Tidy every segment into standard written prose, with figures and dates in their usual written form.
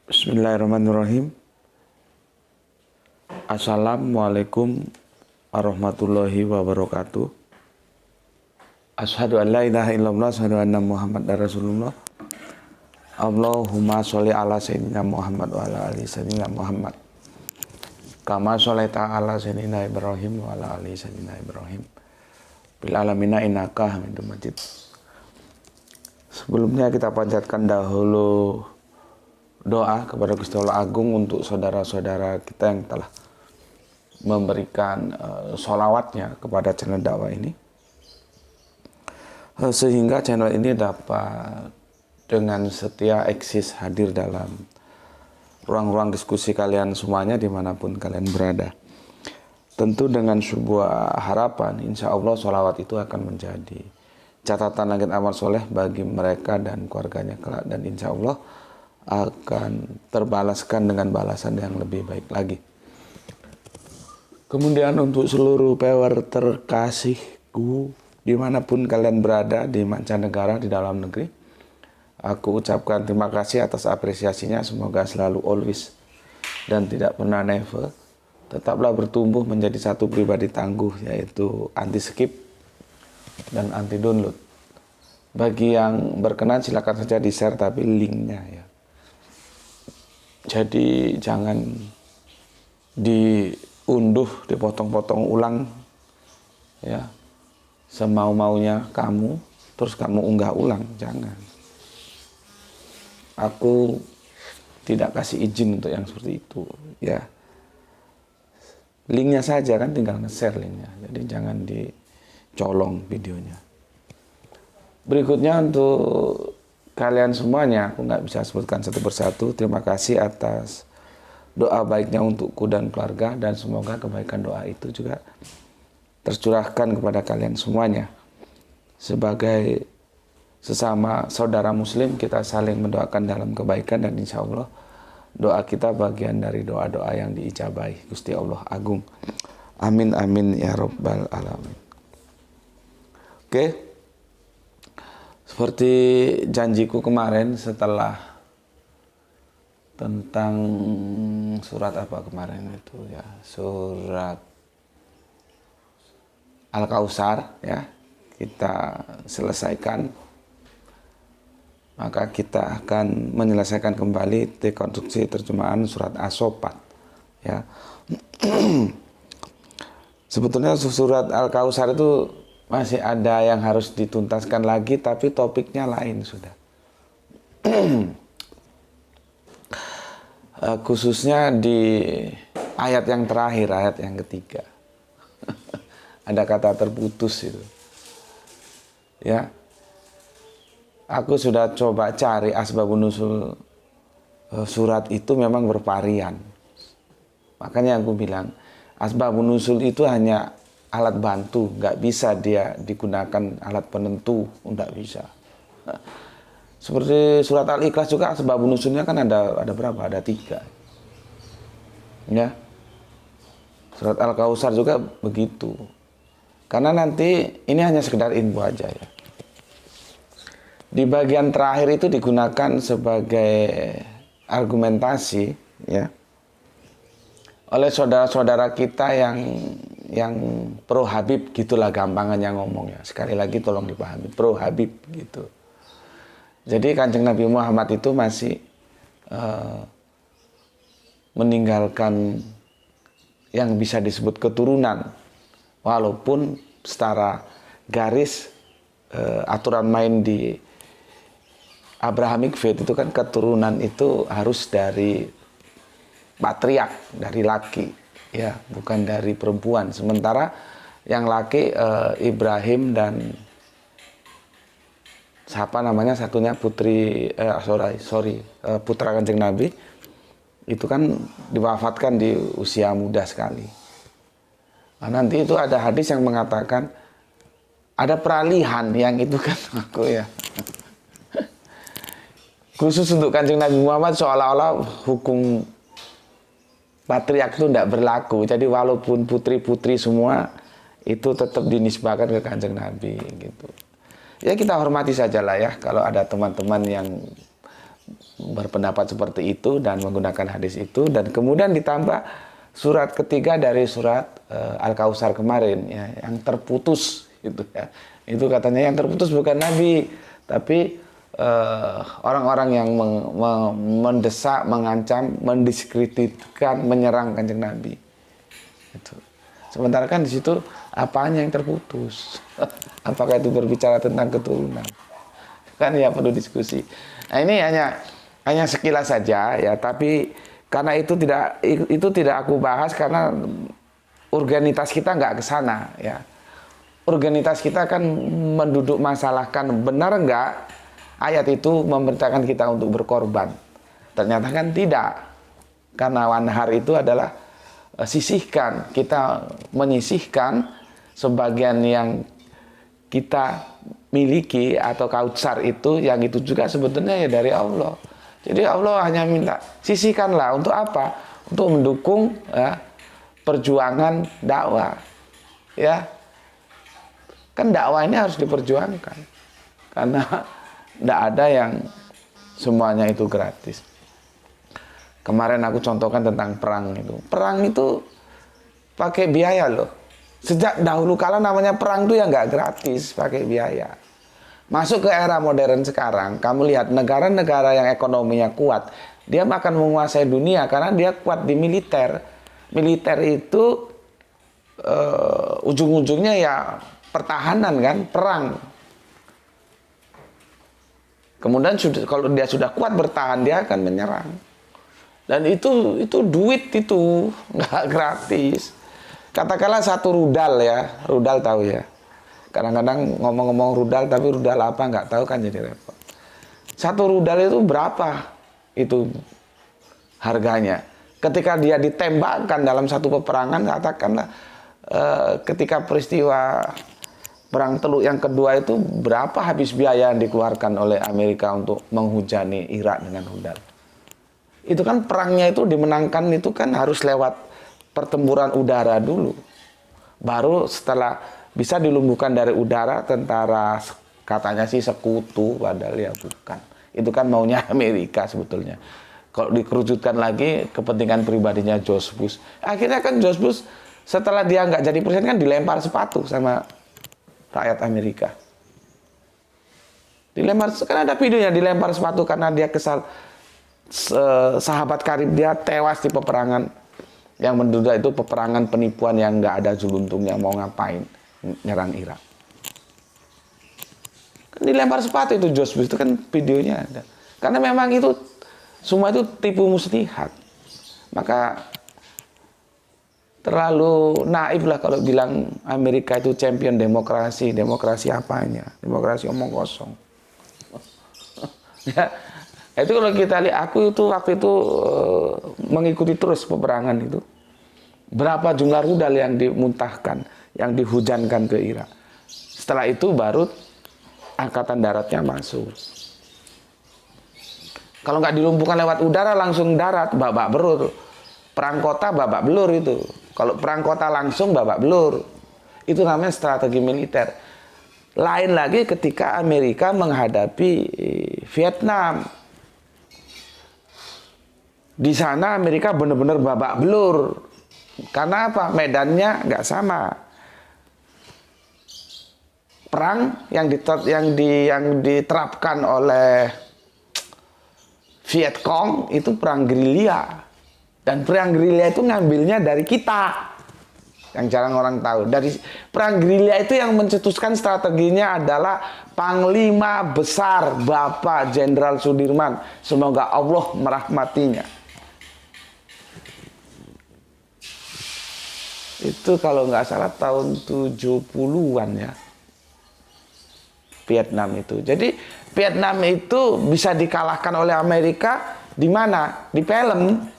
Bismillahirrahmanirrahim. Assalamualaikum warahmatullahi wabarakatuh. Asyhadu an la ilaha illallah, asyhadu anna Muhammadar Rasulullah. Allahumma sholli ala sayyidina Muhammad wa ala ali sayyidina Muhammad. Kama sholaita ala sayyidina Ibrahim wa ala ali sayyidina Ibrahim. Bil alamina innaka Hamidum Majid. Sebelumnya kita panjatkan dahulu doa kepada Gusti Allah Agung untuk saudara-saudara kita yang telah memberikan sholawatnya kepada channel dakwah ini, sehingga channel ini dapat dengan setia eksis hadir dalam ruang-ruang diskusi kalian semuanya dimanapun kalian berada. Tentu dengan sebuah harapan, insya Allah sholawat itu akan menjadi catatan langit amal soleh bagi mereka dan keluarganya kelak, dan insya Allah akan terbalaskan dengan balasan yang lebih baik lagi. Kemudian untuk seluruh pewer terkasihku dimanapun kalian berada, di mancanegara, di dalam negeri, aku ucapkan terima kasih atas apresiasinya. Semoga selalu always dan tidak pernah never tetaplah bertumbuh menjadi satu pribadi tangguh, yaitu anti skip dan anti download. Bagi yang berkenan silakan saja di share, tapi linknya ya. Jadi jangan diunduh, dipotong-potong ulang ya, semau-maunya kamu, terus kamu unggah ulang, jangan. Aku tidak kasih izin untuk yang seperti itu ya. Linknya saja kan, tinggal nge-share linknya, jadi jangan dicolong videonya. Berikutnya untuk kalian semuanya, aku nggak bisa sebutkan satu persatu. Terima kasih atas doa baiknya untukku dan keluarga, dan semoga kebaikan doa itu juga tercurahkan kepada kalian semuanya. Sebagai sesama saudara muslim, kita saling mendoakan dalam kebaikan, dan insya Allah doa kita bagian dari doa-doa yang diijabahi Gusti Allah Agung. Amin amin ya rabbal alamin. Oke. Seperti janjiku kemarin, setelah tentang surat apa kemarin itu ya, surat Al-Kautsar ya, kita selesaikan, maka kita akan menyelesaikan kembali dekonstruksi terjemahan surat As-Saffat ya. Sebetulnya surat Al-Kautsar itu masih ada yang harus dituntaskan lagi, tapi topiknya lain sudah. Khususnya di ayat yang terakhir, ayat yang ketiga. Ada kata terputus itu. Ya. Aku sudah coba cari asbabun nuzul surat itu, memang bervarian. Makanya aku bilang, asbabun nuzul itu hanya alat bantu, nggak bisa dia digunakan alat penentu, nggak bisa. Nah, seperti surat Al-Ikhlas juga asbabun nuzulnya kan ada berapa? Ada 3. Ya. Surat Al-Kautsar juga begitu. Karena nanti ini hanya sekedar info aja ya. Di bagian terakhir itu digunakan sebagai argumentasi ya oleh saudara-saudara kita yang pro Habib, gitulah gampangannya ngomongnya. Sekali lagi tolong dipahami, pro Habib gitu. Jadi Kanjeng Nabi Muhammad itu masih meninggalkan yang bisa disebut keturunan, walaupun secara garis aturan main di Abrahamic Faith itu kan keturunan itu harus dari patriark, dari laki ya, bukan dari perempuan. Sementara yang laki Ibrahim dan siapa namanya satunya putri putra Kanjeng Nabi itu kan diwafatkan di usia muda sekali. Nah, nanti itu ada hadis yang mengatakan ada peralihan, yang itu kan aku ya. Khusus untuk Kanjeng Nabi Muhammad seolah-olah hukum patriark itu tidak berlaku. Jadi walaupun putri-putri semua itu tetap dinisbahkan ke Kanjeng Nabi gitu. Ya kita hormati saja lah ya, kalau ada teman-teman yang berpendapat seperti itu dan menggunakan hadis itu, dan kemudian ditambah surat ketiga dari surat Al-Kautsar kemarin ya, yang terputus itu ya. Itu katanya yang terputus bukan Nabi, tapi orang-orang yang mendesak, mengancam, mendiskreditkan, menyerang Kanjeng Nabi. Itu. Sementara kan di situ apanya yang terputus? Apakah itu berbicara tentang keturunan? Kan ya perlu diskusi. Nah, ini hanya sekilas saja ya, tapi karena itu tidak aku bahas karena urgenitas kita nggak ke sana ya. Urgenitas kita kan menduduk masalahkan benar nggak ayat itu memerintahkan kita untuk berkorban. Ternyata kan tidak. Karena wanhar itu adalah sisihkan, kita menyisihkan sebagian yang kita miliki atau kautsar itu, yang itu juga sebetulnya ya dari Allah. Jadi Allah hanya minta sisihkanlah untuk apa? Untuk mendukung ya, perjuangan dakwah. Ya, kan dakwah ini harus diperjuangkan karena tidak ada yang semuanya itu gratis. Kemarin aku contohkan tentang perang itu. Perang itu pakai biaya loh. Sejak dahulu kala namanya perang itu ya nggak gratis, pakai biaya. Masuk ke era modern sekarang, kamu lihat negara-negara yang ekonominya kuat, dia akan menguasai dunia karena dia kuat di militer. Militer itu ujung-ujungnya ya pertahanan kan, perang. Kemudian kalau dia sudah kuat bertahan, dia akan menyerang. Dan itu duit itu nggak gratis. Katakanlah satu rudal ya, rudal tahu ya. Kadang-kadang ngomong-ngomong rudal tapi rudal apa nggak tahu kan jadi repot. Satu rudal itu berapa itu harganya? Ketika dia ditembakkan dalam satu peperangan, katakanlah ketika peristiwa Perang Teluk yang kedua itu berapa habis biaya yang dikeluarkan oleh Amerika untuk menghujani Irak dengan rudal? Itu kan perangnya itu dimenangkan itu kan harus lewat pertempuran udara dulu. Baru setelah bisa dilumpuhkan dari udara, tentara katanya sih sekutu, padahal ya bukan. Itu kan maunya Amerika sebetulnya. Kalau dikerucutkan lagi kepentingan pribadinya George Bush. Akhirnya kan George Bush setelah dia nggak jadi presiden kan dilempar sepatu sama rakyat Amerika. Dilempar, kan ada videonya dilempar sepatu karena dia kesal. Sahabat karib dia tewas di peperangan yang menduga itu peperangan penipuan yang nggak ada juruntungnya, mau ngapain nyerang Irak. Kan dilempar sepatu itu George Bush, itu kan videonya ada. Karena memang itu semua itu tipu muslihat. Maka terlalu naif lah kalau bilang Amerika itu champion demokrasi. Demokrasi apanya? Demokrasi omong kosong. Ya. Itu kalau kita lihat, aku itu waktu itu mengikuti terus peperangan itu. Berapa jumlah rudal yang dimuntahkan, yang dihujankan ke Irak. Setelah itu baru angkatan daratnya masuk. Kalau nggak dilumpuhkan lewat udara, langsung darat, babak belur. Perang kota babak belur itu. Kalau perang kota langsung babak belur. Itu namanya strategi militer. Lain lagi ketika Amerika menghadapi Vietnam. Di sana Amerika benar-benar babak belur. Karena apa? Medannya nggak sama. Perang yang diterapkan oleh Viet Cong itu perang gerilya. Dan perang gerilya itu ngambilnya dari kita. Yang jarang orang tahu. Dari perang gerilya itu yang mencetuskan strateginya adalah Panglima Besar Bapak Jenderal Sudirman. Semoga Allah merahmatinya. Itu kalau nggak salah tahun 70-an ya. Vietnam itu. Jadi Vietnam itu bisa dikalahkan oleh Amerika di mana? Di film.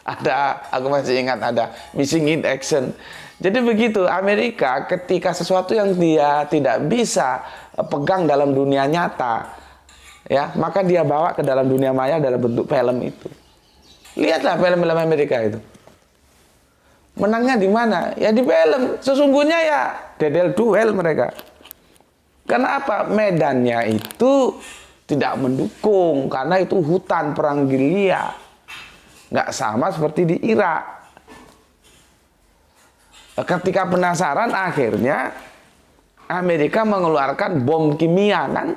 Ada, aku masih ingat ada Missing in Action. Jadi begitu, Amerika ketika sesuatu yang dia tidak bisa pegang dalam dunia nyata, ya, maka dia bawa ke dalam dunia maya dalam bentuk film itu. Lihatlah film-film Amerika itu. Menangnya di mana? Ya di film. Sesungguhnya ya dedel duel mereka. Karena apa? Medannya itu tidak mendukung karena itu hutan perang gerilya. Nggak sama seperti di Irak. Ketika penasaran, akhirnya Amerika mengeluarkan bom kimia, kan,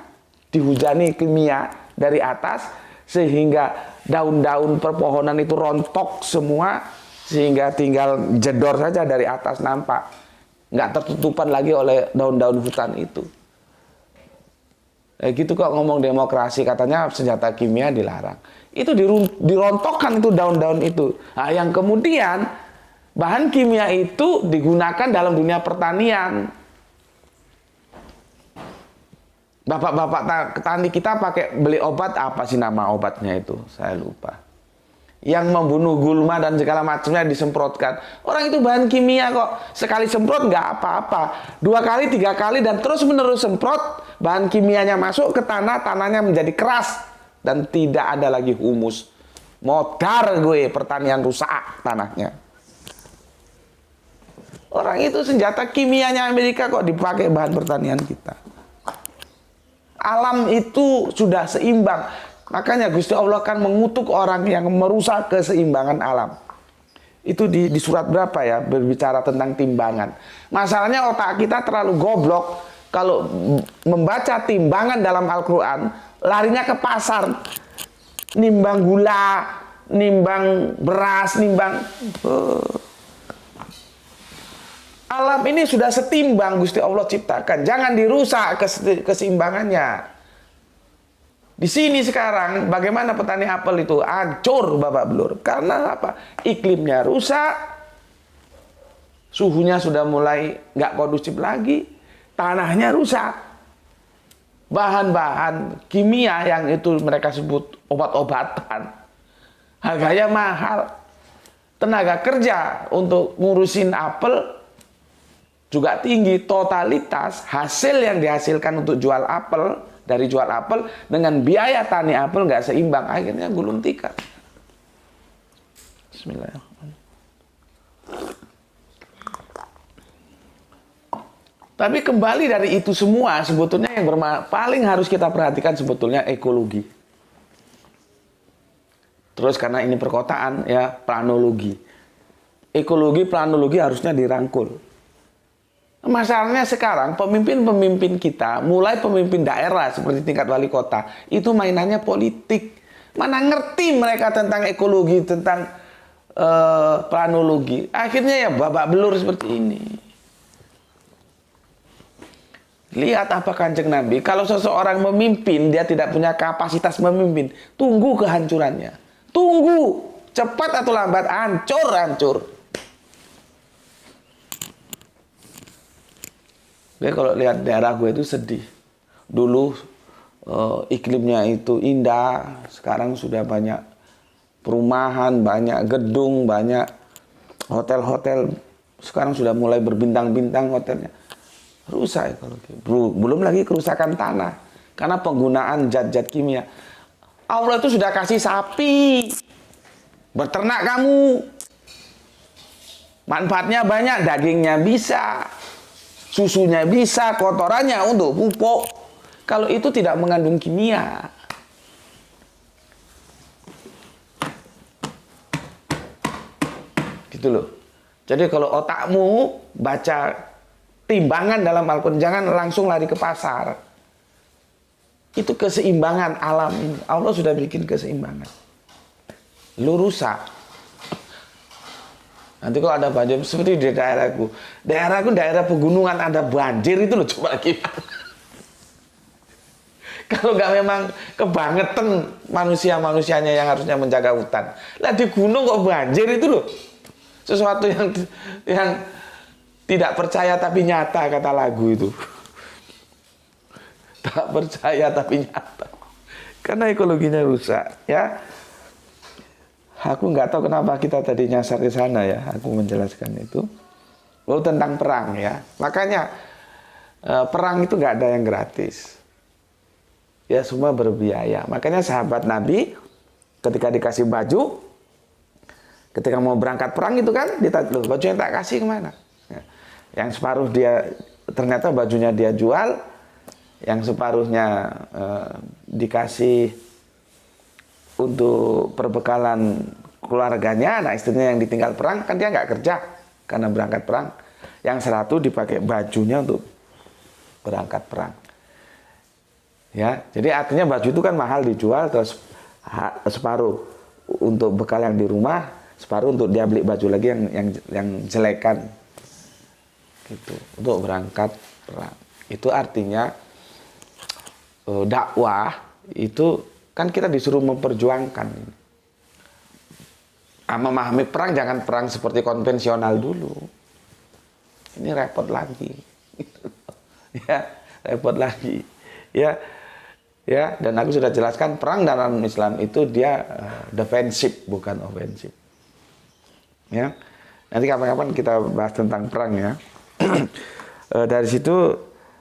dihujani kimia dari atas sehingga daun-daun perpohonan itu rontok semua, sehingga tinggal jedor saja dari atas nampak, nggak tertutupan lagi oleh daun-daun hutan itu. Gitu kok ngomong demokrasi, katanya senjata kimia dilarang. Itu dirontokkan itu daun-daun itu. Nah, yang kemudian bahan kimia itu digunakan dalam dunia pertanian. Bapak-bapak petani kita pakai beli obat, apa sih nama obatnya itu? Saya lupa. Yang membunuh gulma dan segala macamnya disemprotkan. Orang itu bahan kimia kok. Sekali semprot nggak apa-apa. 2 kali, 3 kali dan terus menerus semprot, bahan kimianya masuk ke tanah, tanahnya menjadi keras dan tidak ada lagi humus. Modar gue, pertanian rusak tanahnya. Orang itu senjata kimianya Amerika kok dipakai bahan pertanian kita. Alam itu sudah seimbang. Makanya Gusti Allah kan mengutuk orang yang merusak keseimbangan alam. Itu di surat berapa ya, berbicara tentang timbangan. Masalahnya otak kita terlalu goblok. Kalau membaca timbangan dalam Al-Quran, larinya ke pasar. Nimbang gula, nimbang beras, nimbang... Alam ini sudah setimbang Gusti Allah ciptakan. Jangan dirusak keseimbangannya. Di sini sekarang bagaimana petani apel itu hancur babak belur. Karena apa? Iklimnya rusak. Suhunya sudah mulai nggak kondusif lagi. Tanahnya rusak. Bahan-bahan kimia yang itu mereka sebut obat-obatan, harganya mahal. Tenaga kerja untuk ngurusin apel juga tinggi. Totalitas hasil yang dihasilkan untuk jual apel, dari jual apel dengan biaya tani apel nggak seimbang, akhirnya gulung tikar. Bismillahirrahmanirrahim. Tapi kembali dari itu semua, sebetulnya yang paling harus kita perhatikan sebetulnya ekologi. Terus karena ini perkotaan ya, planologi. Ekologi, planologi harusnya dirangkul. Masalahnya sekarang pemimpin-pemimpin kita, mulai pemimpin daerah seperti tingkat wali kota, itu mainannya politik. Mana ngerti mereka tentang ekologi, tentang planologi. Akhirnya ya babak belur seperti ini. Lihat apa Kanjeng Nabi, kalau seseorang memimpin, dia tidak punya kapasitas memimpin, tunggu kehancurannya. Tunggu, cepat atau lambat, hancur. Gue kalau lihat daerah gue itu sedih. Dulu iklimnya itu indah, sekarang sudah banyak perumahan, banyak gedung, banyak hotel-hotel. Sekarang sudah mulai berbintang-bintang hotelnya. Rusak ekologi. Belum lagi kerusakan tanah karena penggunaan zat-zat kimia. Allah itu sudah kasih sapi, berternak kamu, manfaatnya banyak, dagingnya bisa, susunya bisa, kotorannya untuk pupuk. Kalau itu tidak mengandung kimia. Gitu loh. Jadi kalau otakmu baca timbangan dalam Al-Quran, jangan langsung lari ke pasar. Itu keseimbangan alam ini. Allah sudah bikin keseimbangan. Lu rusak. Nanti kalau ada banjir, seperti di daerahku. Daerah pegunungan, ada banjir itu loh, coba gimana. Kalau nggak memang kebangetan manusia-manusianya yang harusnya menjaga hutan. Lah di gunung kok banjir itu loh. Sesuatu yang tidak percaya tapi nyata, kata lagu itu. Tak percaya tapi nyata. Karena ekologinya rusak, ya. Aku nggak tahu kenapa kita tadi nyasar ke sana ya. Aku menjelaskan itu. Oh, tentang perang ya. Makanya perang itu nggak ada yang gratis. Ya, semua berbiaya. Makanya sahabat Nabi ketika dikasih baju, ketika mau berangkat perang itu kan ditanya, loh, baju yang tak kasih kemana? Yang separuh dia ternyata bajunya dia jual, yang separuhnya dikasih untuk perbekalan keluarganya. Nah, istrinya yang ditinggal perang, kan dia nggak kerja karena berangkat perang. Yang 100 dipakai bajunya untuk berangkat perang. Ya, jadi artinya baju itu kan mahal dijual, terus separuh untuk bekal yang di rumah, separuh untuk dia beli baju lagi yang jelekan, gitu, untuk berangkat perang. Itu artinya dakwah itu kan kita disuruh memperjuangkan. Memahami perang, jangan perang seperti konvensional dulu. Ini repot lagi. Ya, repot lagi. Ya, ya. Dan aku sudah jelaskan perang dalam Islam itu dia defensif, bukan ofensif. Ya, nanti kapan-kapan kita bahas tentang perang ya. Dari situ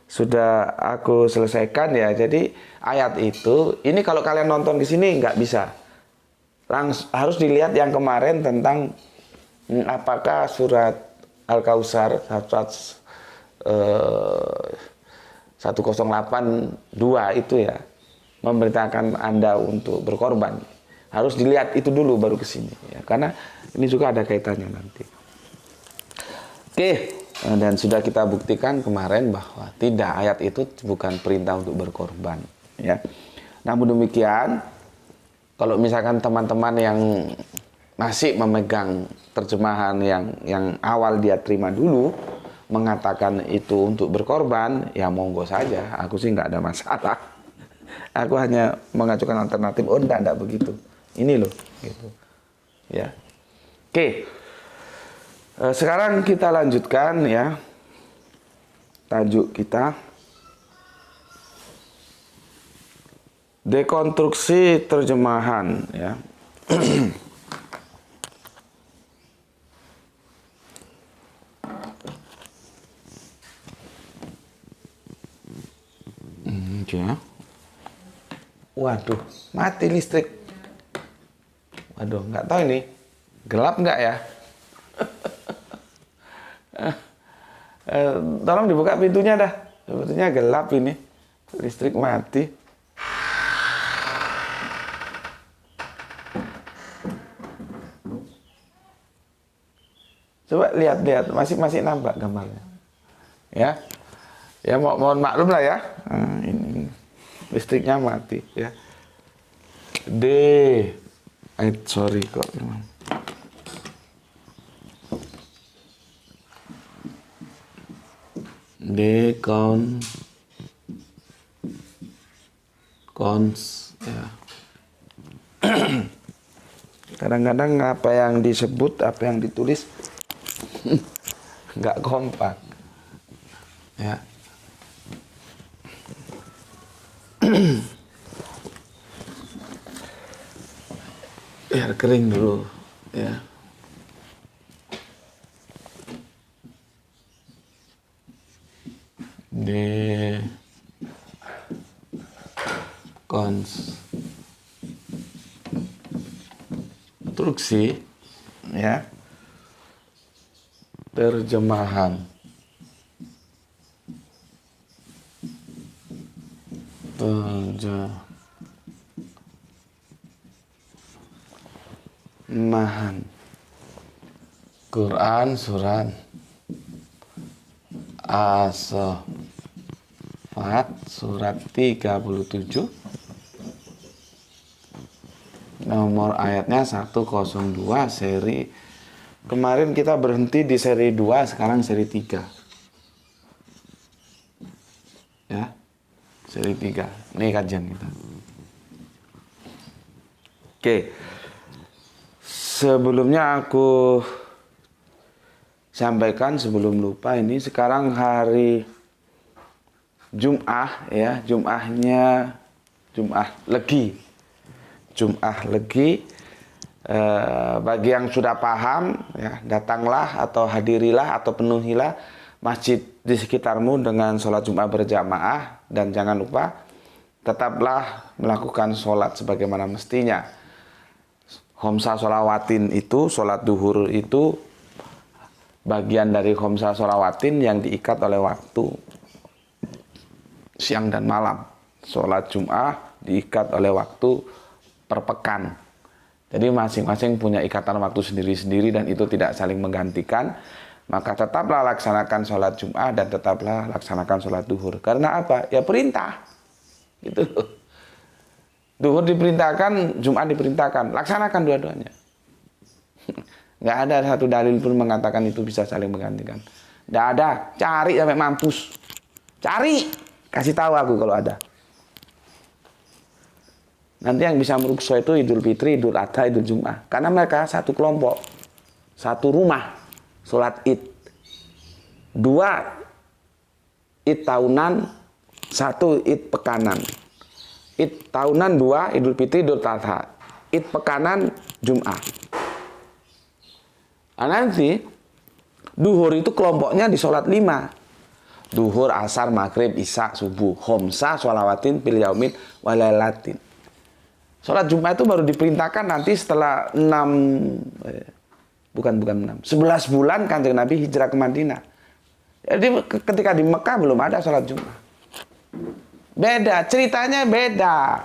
sudah aku selesaikan ya. Jadi ayat itu, ini kalau kalian nonton di sini nggak bisa. Harus dilihat yang kemarin tentang apakah surat Al-Kautsar 1082 itu ya memerintahkan Anda untuk berkorban. Harus dilihat itu dulu baru ke sini ya, karena ini juga ada kaitannya nanti. Oke, dan sudah kita buktikan kemarin bahwa tidak, ayat itu bukan perintah untuk berkorban ya. Namun demikian, kalau misalkan teman-teman yang masih memegang terjemahan yang awal dia terima dulu, mengatakan itu untuk berkorban, ya monggo saja. Aku sih nggak ada masalah. Aku hanya mengajukan alternatif. Oh, enggak begitu. Ini loh, gitu. Ya. Oke. Sekarang kita lanjutkan ya. Tajuk kita dekonstruksi terjemahan ya. Ya. Waduh, mati listrik. Waduh, nggak tahu ini gelap nggak ya? Tolong dibuka pintunya dah. Sepertinya gelap ini. Listrik mati. Coba lihat, masih nampak gambarnya. Ya. Ya, mohon maklum lah ya. Nah, ini listriknya mati ya. Sorry kok. Ya. Kadang-kadang apa yang disebut, apa yang ditulis nggak kompak. Ya. Biar kering dulu ya. Dekonstruksi ya. Terjemahan. Quran surat As-Saffat surat 37, nomor ayatnya 102, seri. Kemarin kita berhenti di seri 2, sekarang seri 3 ya. Seri 3 ini kajian kita. Oke, sebelumnya aku sampaikan sebelum lupa, ini sekarang hari Jum'ah ya, Jum'ah Legi. Bagi yang sudah paham ya, datanglah atau hadirilah atau penuhilah masjid di sekitarmu dengan sholat Jum'ah berjamaah, dan jangan lupa tetaplah melakukan sholat sebagaimana mestinya. Khomsah sholawatin itu, sholat duhur itu bagian dari khomsah sholawatin yang diikat oleh waktu siang dan malam. Sholat Jum'ah diikat oleh waktu per pekan. Jadi masing-masing punya ikatan waktu sendiri-sendiri dan itu tidak saling menggantikan. Maka tetaplah laksanakan sholat Jumat dan tetaplah laksanakan sholat duhur. Karena apa? Ya perintah. Gitu. Duhur diperintahkan, Jumat diperintahkan. Laksanakan dua-duanya. Nggak ada satu dalil pun mengatakan itu bisa saling menggantikan. Nggak ada. Cari sampai mampus. Cari. Kasih tahu aku kalau ada. Nanti yang bisa merukso itu Idul Fitri, Idul Adha, Idul Jum'ah. Karena mereka satu kelompok. Satu rumah. Sholat Id. 2 Id tahunan. 1 Id pekanan. Id tahunan 2 Idul Fitri, Idul Adha. Id pekanan Jum'ah. Nah, nanti duhur itu kelompoknya di sholat 5. Duhur, asar, maghrib, isya, subuh. Khomsah, sholawatin, fil yaumin, walailatin. Sholat Jumat itu baru diperintahkan nanti setelah 11 bulan Kanjeng Nabi hijrah ke Madinah. Jadi ketika di Mekah belum ada sholat Jumat. Beda, ceritanya beda.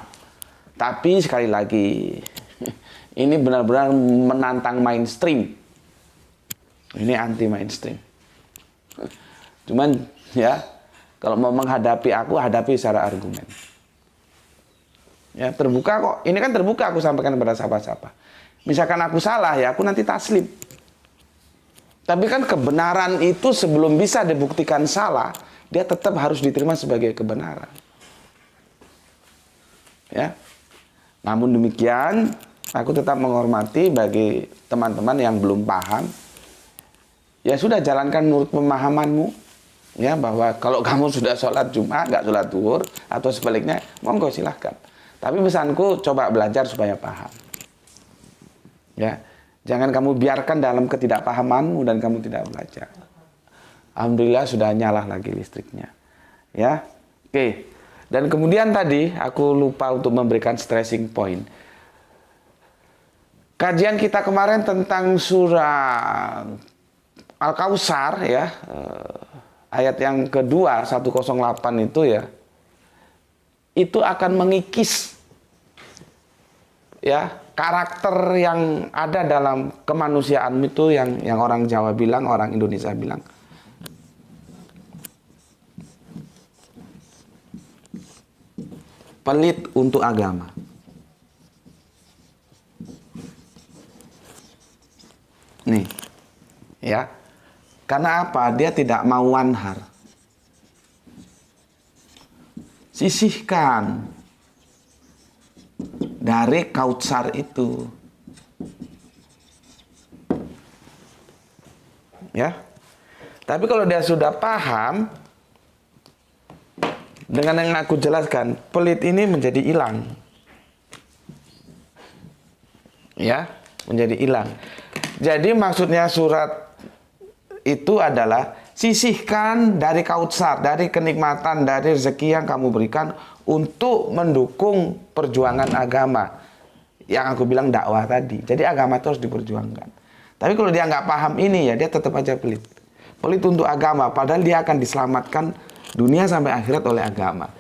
Tapi sekali lagi, ini benar-benar menantang mainstream. Ini anti mainstream. Cuman ya, kalau mau menghadapi aku, hadapi secara argumen. Ya, terbuka kok. Ini kan terbuka aku sampaikan kepada siapa-siapa. Misalkan aku salah, ya aku nanti taslim. Tapi kan kebenaran itu sebelum bisa dibuktikan salah, dia tetap harus diterima sebagai kebenaran. Ya. Namun demikian, aku tetap menghormati bagi teman-teman yang belum paham. Ya sudah, jalankan menurut pemahamanmu. Ya, bahwa kalau kamu sudah sholat Jumat, nggak sholat duhur, atau sebaliknya, monggo silahkan. Tapi pesanku, coba belajar supaya paham. Ya, jangan kamu biarkan dalam ketidakpahamanmu dan kamu tidak belajar. Alhamdulillah sudah nyala lagi listriknya. Ya, oke. Dan kemudian tadi aku lupa untuk memberikan stressing point. Kajian kita kemarin tentang surah Al-Kautsar ya, ayat yang kedua 108 itu ya. Itu akan mengikis ya karakter yang ada dalam kemanusiaan itu yang orang Jawa bilang, orang Indonesia bilang pelit untuk agama. Nih, ya. Karena apa? Dia tidak mau wanhar. Sisihkan dari Kautsar itu. Ya. Tapi kalau dia sudah paham, dengan yang aku jelaskan, pelit ini menjadi hilang. Ya, menjadi hilang. Jadi maksudnya surat itu adalah sisihkan dari Kautsar, dari kenikmatan, dari rezeki yang kamu berikan untuk mendukung perjuangan agama. Yang aku bilang dakwah tadi. Jadi agama itu harus diperjuangkan. Tapi kalau dia nggak paham ini ya dia tetap aja pelit. Pelit untuk agama, padahal dia akan diselamatkan dunia sampai akhirat oleh agama.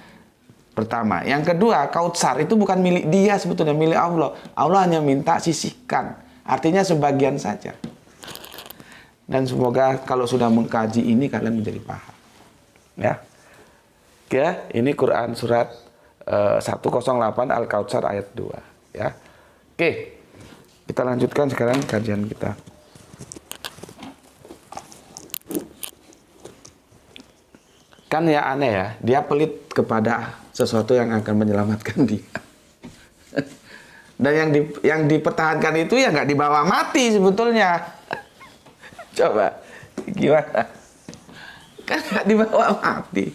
Pertama. Yang kedua, Kautsar itu bukan milik dia sebetulnya, milik Allah. Allah hanya minta sisihkan. Artinya sebagian saja. Dan semoga kalau sudah mengkaji ini kalian menjadi paham. Ya. Oke, ini Quran surat 108 Al-Kautsar ayat 2, ya. Oke. Kita lanjutkan sekarang kajian kita. Kan ya aneh ya, dia pelit kepada sesuatu yang akan menyelamatkan dia. Dan yang dipertahankan itu ya nggak dibawa mati sebetulnya. Coba, gimana? Kan nggak dibawa mati.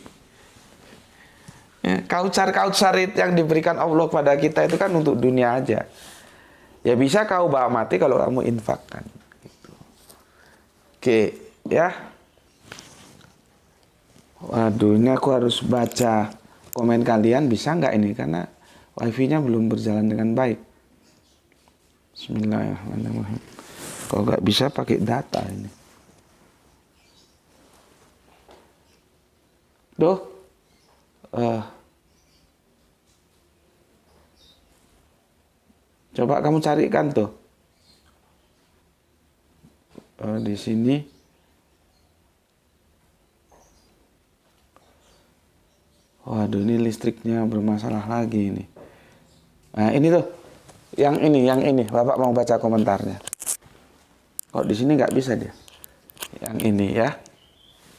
Ya, Kautsar yang diberikan Allah kepada kita itu kan untuk dunia aja. Ya bisa kau bawa mati kalau kamu infakkan. Gitu. Oke, ya. Waduh, ini aku harus baca komen kalian, bisa nggak ini? Karena wifi-nya belum berjalan dengan baik. Bismillahirrahmanirrahim. Kalau nggak bisa pakai data ini. Coba kamu carikan tuh. Di sini. Waduh, ini listriknya bermasalah lagi ini. Nah, ini tuh. Yang ini. Bapak mau baca komentarnya. Kok di sini nggak bisa dia? Yang ini ya.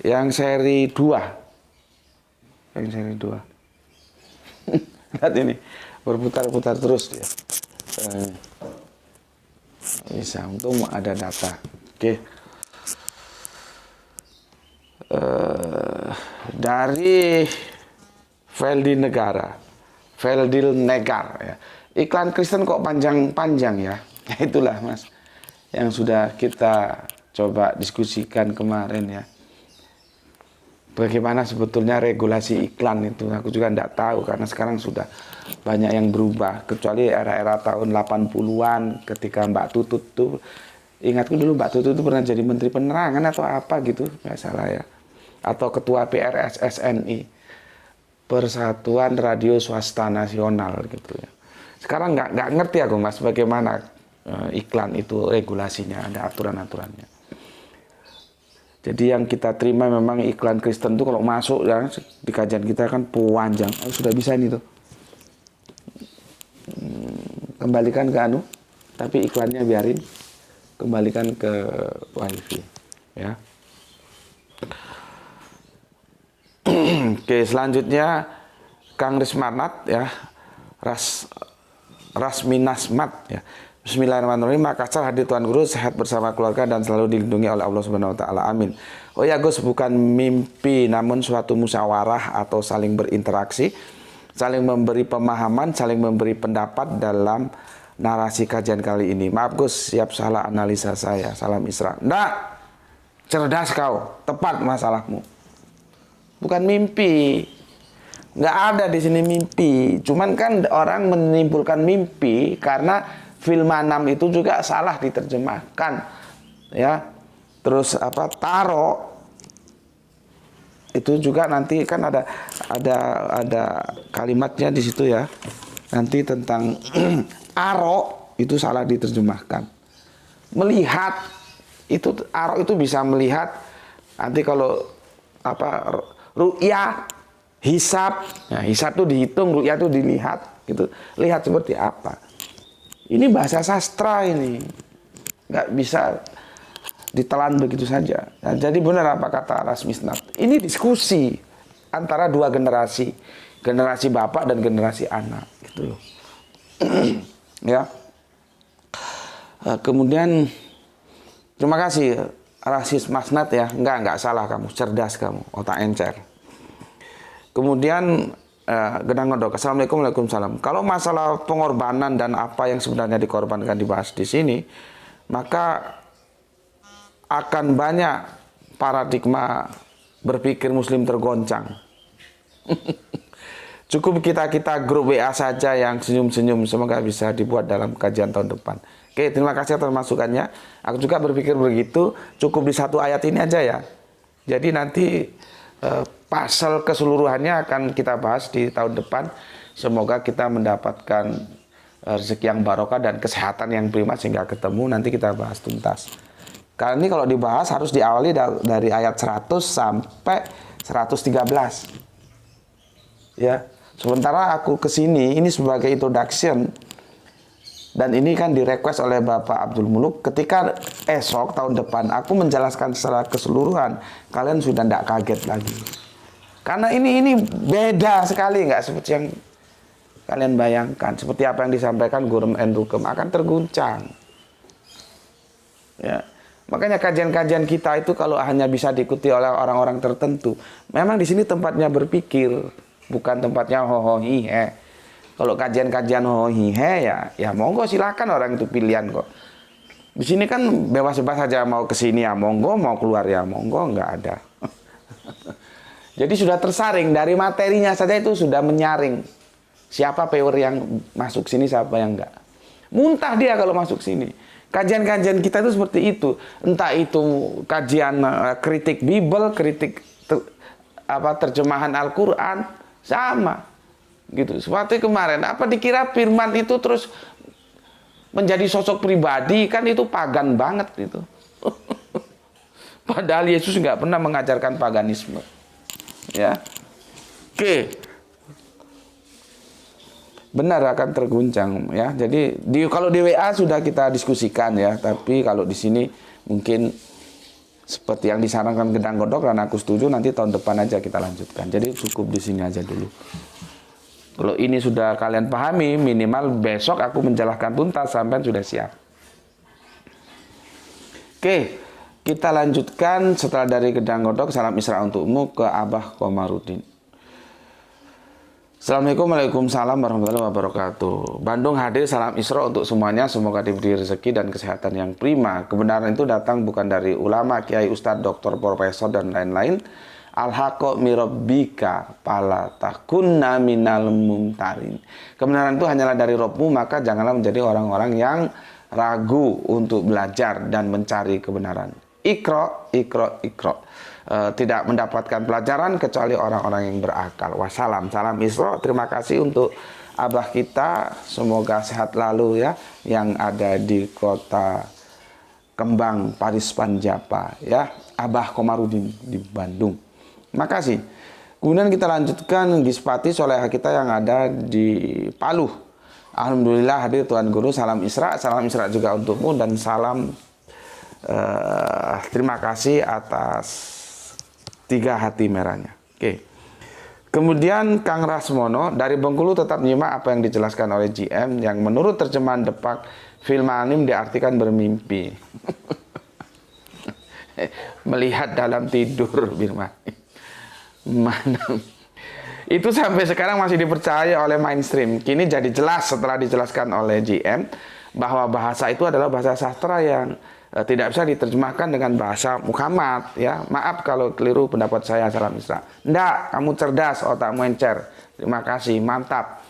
Yang seri 2. Yang seri 2. Lihat ini. Berputar-putar terus dia. Bisa, untung ada data. Oke. Dari Veldil Negar ya. Iklan Kristen kok panjang-panjang ya. Itulah Mas yang sudah kita coba diskusikan kemarin ya. Bagaimana sebetulnya regulasi iklan itu, aku juga tidak tahu karena sekarang sudah banyak yang berubah. Kecuali era-era tahun 80-an ketika Mbak Tutut tuh, ingatku dulu Mbak Tutut itu pernah jadi Menteri Penerangan atau apa gitu, nggak salah ya. Atau Ketua PRSSNI, Persatuan Radio Swasta Nasional gitu ya. Sekarang nggak ngerti aku Mas bagaimana iklan itu regulasinya, ada aturan-aturannya. Jadi yang kita terima memang iklan Kristen itu kalau masuk ya di kajian kita kan panjang. Oh, sudah bisa ini tuh. Kembalikan ke tapi iklannya biarin. Kembalikan ke WiFi ya. Oke, selanjutnya Kang Rismanat ya. Rasminasmat ya. Bismillahirrahmanirrahim. Makassar, hadir Tuan Guru, sehat bersama keluarga dan selalu dilindungi oleh Allah Subhanahu wa taala. Amin. Oh ya Gus, bukan mimpi namun suatu musyawarah atau saling berinteraksi, saling memberi pemahaman, saling memberi pendapat dalam narasi kajian kali ini. Maaf Gus, siap salah analisa saya. Salam Isra. Nggak. Cerdas kau, tepat masalahmu. Bukan mimpi. Nggak ada di sini mimpi. Cuman kan orang menimbulkan mimpi karena film 6 itu juga salah diterjemahkan ya. Terus apa taro itu juga nanti kan ada kalimatnya di situ ya. Nanti tentang aro itu salah diterjemahkan. Melihat itu aro itu bisa melihat. Nanti kalau apa ru'ya hisab, nah, hisab itu dihitung, ru'ya itu dilihat gitu. Lihat seperti apa. Ini bahasa sastra ini, nggak bisa ditelan begitu saja. Nah, jadi benar apa kata Rasmisnat. Ini diskusi antara dua generasi, generasi bapak dan generasi anak, gitu loh. Ya. Kemudian terima kasih Rasmisnat ya, nggak salah kamu, cerdas kamu, otak encer. Kemudian Gedang Ngodok, Assalamualaikum, Waalaikumsalam. Kalau masalah pengorbanan dan apa yang sebenarnya dikorbankan dibahas di sini, maka akan banyak paradigma berpikir Muslim tergoncang. Cukup kita grup WA saja yang senyum-senyum, semoga bisa dibuat dalam kajian tahun depan. Oke, terima kasih atas masukannya. Aku juga berpikir begitu, cukup di satu ayat ini aja ya. Jadi nanti pasal keseluruhannya akan kita bahas di tahun depan. Semoga kita mendapatkan rezeki yang barokah dan kesehatan yang prima sehingga ketemu nanti kita bahas tuntas. Karena ini kalau dibahas harus diawali dari ayat 100 sampai 113. Ya, sementara aku kesini ini sebagai introduction dan ini kan direquest oleh Bapak Abdul Muluk. Ketika esok tahun depan aku menjelaskan secara keseluruhan, kalian sudah tidak kaget lagi. Karena ini beda sekali, nggak seperti yang kalian bayangkan. Seperti apa yang disampaikan Gurem Endrukem akan terguncang. Ya, makanya kajian-kajian kita itu kalau hanya bisa diikuti oleh orang-orang tertentu, memang di sini tempatnya berpikir, bukan tempatnya hohohihe. Kalau kajian-kajian hohihe ya monggo silakan, orang itu pilihan kok. Di sini kan bebas-bebas saja, mau ke sini ya monggo, mau keluar ya monggo, nggak ada. Jadi sudah tersaring dari materinya saja, itu sudah menyaring siapa viewer yang masuk sini, siapa yang enggak. Muntah dia kalau masuk sini. Kajian-kajian kita itu seperti itu. Entah itu kajian kritik Bible, kritik terjemahan Al-Qur'an, sama. Gitu. Seperti kemarin, apa dikira firman itu terus menjadi sosok pribadi kan itu pagan banget itu. Padahal Yesus nggak pernah mengajarkan paganisme. Ya, oke, benar akan terguncang ya. Jadi kalau di WA sudah kita diskusikan ya, tapi kalau di sini mungkin seperti yang disarankan Gedang Godok dan aku setuju, nanti tahun depan aja kita lanjutkan. Jadi cukup di sini aja dulu. Kalau ini sudah kalian pahami, minimal besok aku menjelaskan tuntas sampai sudah siap. Oke. Kita lanjutkan setelah dari Gedang Godok, salam Isra untukmu, ke Abah Komarudin. Assalamualaikum, waalaikumsalam warahmatullahi wabarakatuh. Bandung hadir, salam Isra untuk semuanya. Semoga diberi rezeki dan kesehatan yang prima. Kebenaran itu datang bukan dari ulama, kiai, ustadz, doktor, profesor, dan lain-lain. Al-haqqo mirabbika pala takunna minal mumtarin. Kebenaran itu hanyalah dari Rabbmu, maka janganlah menjadi orang-orang yang ragu untuk belajar dan mencari kebenaran. Ikro. Tidak mendapatkan pelajaran kecuali orang-orang yang berakal. Wassalam. Salam Isra. Terima kasih untuk Abah kita. Semoga sehat lalu ya. Yang ada di kota Kembang, Paris Panjapa ya. Abah Komarudin di Bandung. Makasih. Kemudian kita lanjutkan Gispati Soleha kita yang ada di Palu. Alhamdulillah hadir Tuan Guru. Salam Isra. Salam Isra juga untukmu dan salam terima kasih atas 3 hati merahnya. Oke. Kemudian Kang Rasmono dari Bengkulu tetap nyimak apa yang dijelaskan oleh GM yang menurut terjemahan Depak film anim diartikan bermimpi. Melihat dalam tidur, Birman. Mana? Itu sampai sekarang masih dipercaya oleh mainstream. Kini jadi jelas setelah dijelaskan oleh GM bahwa bahasa itu adalah bahasa sastra yang tidak bisa diterjemahkan dengan bahasa Muhammad ya. Maaf kalau keliru pendapat saya, salam Isra. Nggak, kamu cerdas, otakmu encer. Terima kasih, mantap.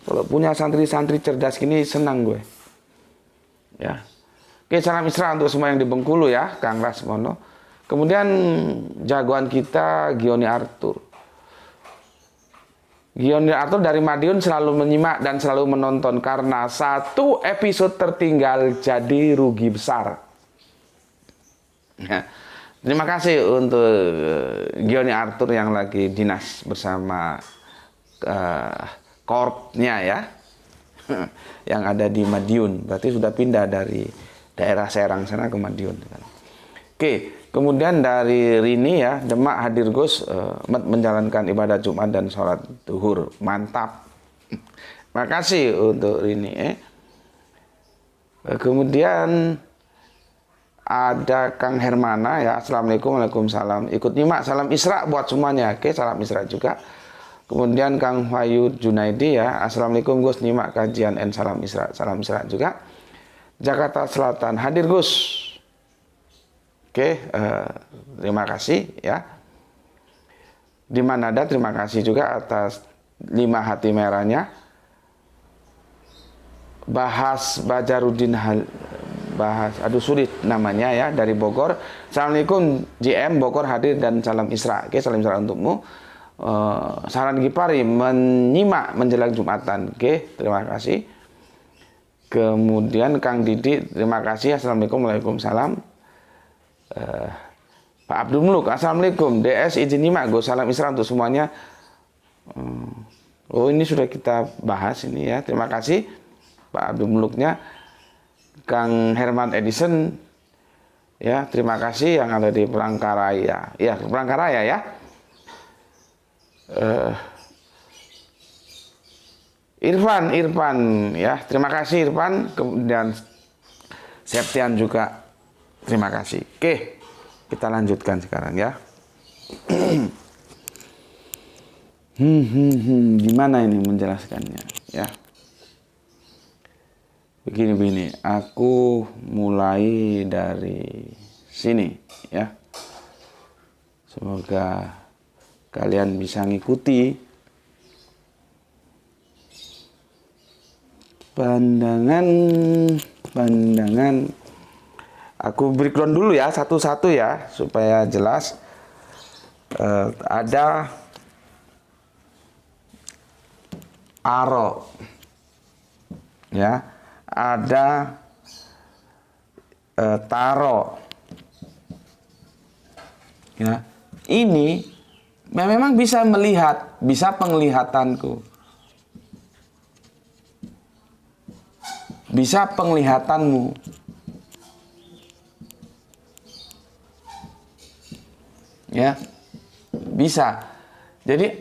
Kalau punya santri-santri cerdas gini senang gue. Ya. Oke, salam Isra untuk semua yang di Bengkulu ya, Kang Rasmono. Kemudian jagoan kita Gioni Arthur. Gioni Arthur dari Madiun selalu menyimak dan selalu menonton karena 1 episode tertinggal jadi rugi besar. Ya. Terima kasih untuk Gioni Arthur yang lagi dinas bersama korpsnya ya, yang ada di Madiun. Berarti sudah pindah dari daerah Serang sana ke Madiun. Oke, kemudian dari Rini ya, Demak hadir Gus menjalankan ibadah Jumat dan sholat duhur. Mantap. Makasih untuk Rini. Kemudian ada Kang Hermana ya, Assalamualaikum, waalaikumsalam. Ikut nyimak, salam Isra buat semuanya. Oke, salam Isra juga. Kemudian Kang Wahyu Junaidi ya, Assalamualaikum Gus, nyimak kajian and salam Isra. Salam Isra juga. Jakarta Selatan hadir Gus. Oke, terima kasih ya. Di Manada terima kasih juga atas 5 hati merahnya. Bahas Bajarudin aduh sulit namanya ya, dari Bogor. Assalamualaikum GM Bogor hadir dan salam Isra. Oke, salam Isra untukmu. Saran Gipari menyimak menjelang Jumatan. Oke, terima kasih. Kemudian Kang Didi terima kasih. Assalamualaikum, waalaikumsalam. Pak Abdul Muluk, Assalamualaikum. DS izin nyimak Gus, salam Isra untuk semuanya. Oh, ini sudah kita bahas ini ya. Terima kasih Pak Abdul Muluknya. Kang Herman Edison ya, terima kasih yang ada di Palangkaraya ya, Palangkaraya ya. Irfan ya, terima kasih Irfan. Kemudian Septian juga terima kasih. Oke, kita lanjutkan sekarang ya. Gimana ini menjelaskannya ya. Begini, aku mulai dari sini ya. Semoga kalian bisa ngikuti pandangan. Aku breakdown dulu ya, satu-satu ya, supaya jelas. Ada aro ya. ada taro. Ya, ini memang bisa melihat, bisa penglihatanku, bisa penglihatanmu. Ya, bisa. Jadi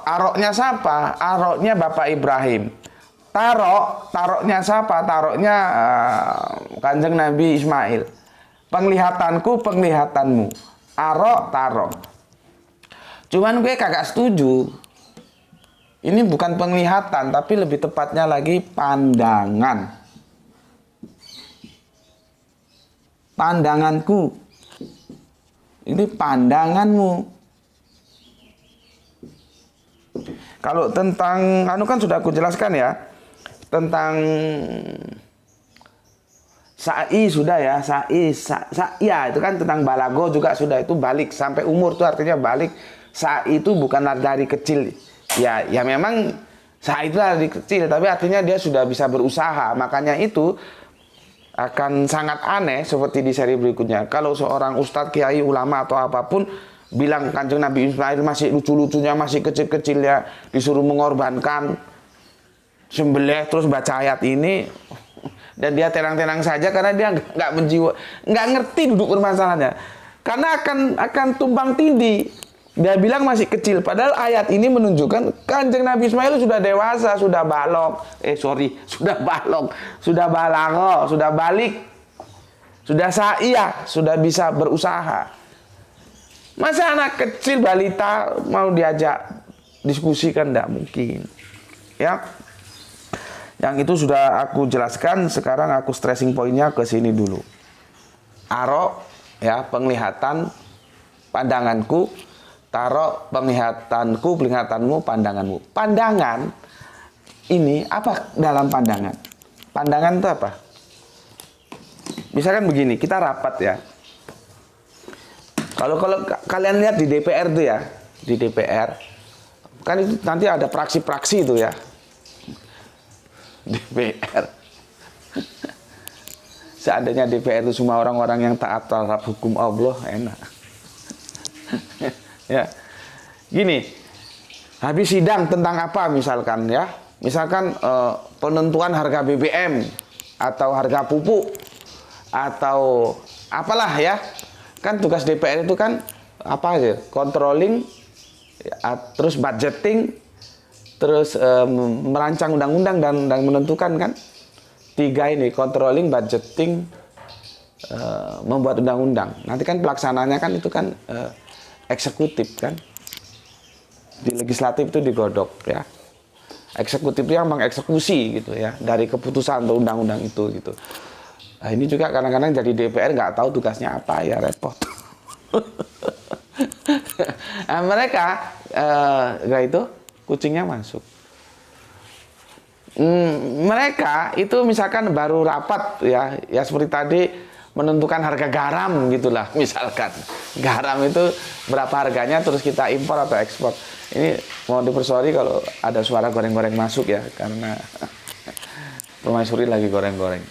aroknya siapa? Aroknya Bapak Ibrahim. Taroknya siapa? Taroknya Kanjeng Nabi Ismail. Penglihatanku, penglihatanmu. Taro. Cuman gue kagak setuju. Ini bukan penglihatan, tapi lebih tepatnya lagi pandangan. Pandanganku. Ini pandanganmu. Kalau tentang anu kan sudah aku jelaskan ya. Tentang sa'i sudah ya, ya itu kan tentang balago juga sudah, itu balik sampai umur itu artinya balik. Sa'i itu bukanlah dari kecil. Ya memang sa'i itu dari kecil, tapi artinya dia sudah bisa berusaha. Makanya itu akan sangat aneh seperti di seri berikutnya. Kalau seorang ustadz, kiai, ulama atau apapun bilang Kanjeng Nabi Ismail masih lucu-lucunya, masih kecil-kecilnya disuruh mengorbankan sembelih terus baca ayat ini, dan dia tenang-tenang saja karena dia nggak ngerti duduk permasalahannya, karena akan tumpang tindih. Dia bilang masih kecil, padahal ayat ini menunjukkan Kanjeng Nabi Ismail sudah dewasa, sudah balok, sudah balok, sudah balago, sudah balik, sudah sa'iyah, sudah bisa berusaha. Masa anak kecil balita mau diajak diskusi kan tidak mungkin. Ya. Yang itu sudah aku jelaskan, sekarang aku stressing pointnya ke sini dulu. Aro, ya, penglihatan, pandanganku. Taro, penglihatanku, penglihatanmu, pandanganmu. Pandangan, ini apa dalam pandangan? Pandangan itu apa? Misalkan begini, kita rapat ya. Kalau kalian lihat di DPR tuh ya, di DPR, kan itu nanti ada praksi-praksi itu ya. DPR. Seandainya DPR itu semua orang-orang yang taat terhadap hukum Allah, enak. Ya, gini, habis sidang tentang apa misalkan ya, misalkan penentuan harga BBM atau harga pupuk atau apalah ya, kan tugas DPR itu kan apa aja, controlling, ya, terus budgeting, terus merancang undang-undang dan menentukan kan, tiga ini, controlling, budgeting, membuat undang-undang. Nanti kan pelaksananya kan itu kan eksekutif kan, di legislatif itu digodok ya, eksekutif itu yang mengeksekusi gitu ya, dari keputusan atau undang-undang itu gitu. Nah, ini juga kadang-kadang jadi DPR nggak tahu tugasnya apa, ya repot. Nah, mereka nggak itu kucingnya masuk. Mereka itu misalkan baru rapat ya seperti tadi menentukan harga garam gitulah, misalkan garam itu berapa harganya, terus kita impor atau ekspor. Ini mau dipersori kalau ada suara goreng-goreng masuk ya, karena permaisuri lagi goreng-goreng.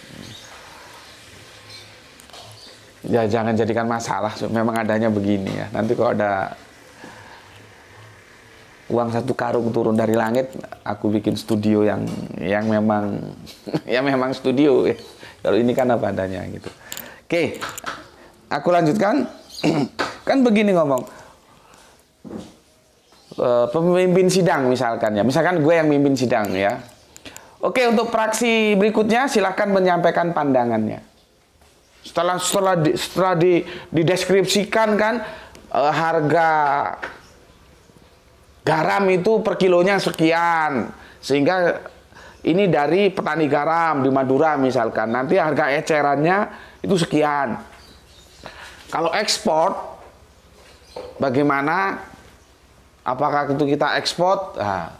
Ya jangan jadikan masalah, memang adanya begini ya. Nanti kalau ada uang 1 karung turun dari langit, aku bikin studio yang memang ya memang studio ya. Kalau ini kan apa adanya gitu. Oke, aku lanjutkan. Kan begini ngomong, pemimpin sidang misalkan ya, misalkan gue yang mimpin sidang ya. Oke, untuk praksi berikutnya silahkan menyampaikan pandangannya. Setelah dideskripsikan kan harga garam itu per kilonya sekian, sehingga ini dari petani garam di Madura misalkan, nanti harga ecerannya itu sekian. Kalau ekspor bagaimana, apakah itu kita ekspor? Nah,